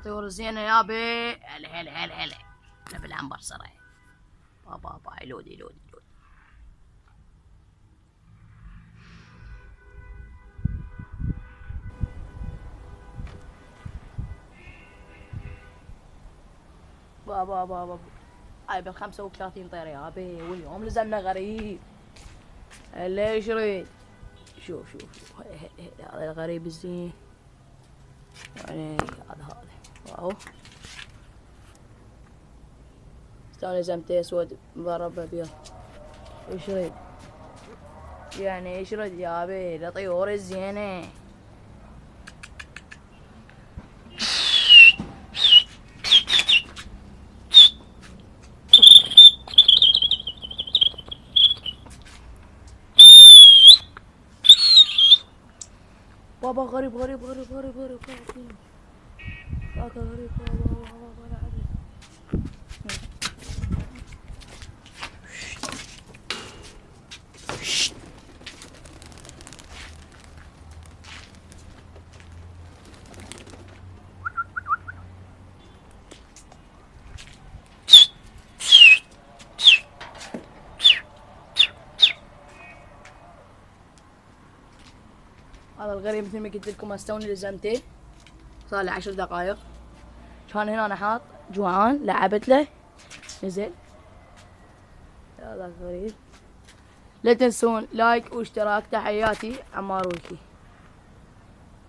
طيور الزينه يابي. هلا هلا هلا هلا هلا بالعنبر صرع. بابا يلود يلود يلود. بابا هاي بال35 طير يابي. واليوم لزمنا غريب. هلا يشرد. شوف هذا الغريب الزين يعني. هذا واو. استاني لزمته اسود مضرب ابيض. يشرد يعني يشرد يابي لطيور الزينه. بابا غريب هاك غريب بابا العبد. هذا الغريب مثل ما قلت لكم استوني لزمته صار لي 10 دقائق. كان هنا انا حاط جوعان لعبت له نزل. هذا الغريب. لا تنسون لايك واشتراك. تحياتي عمار ويكي.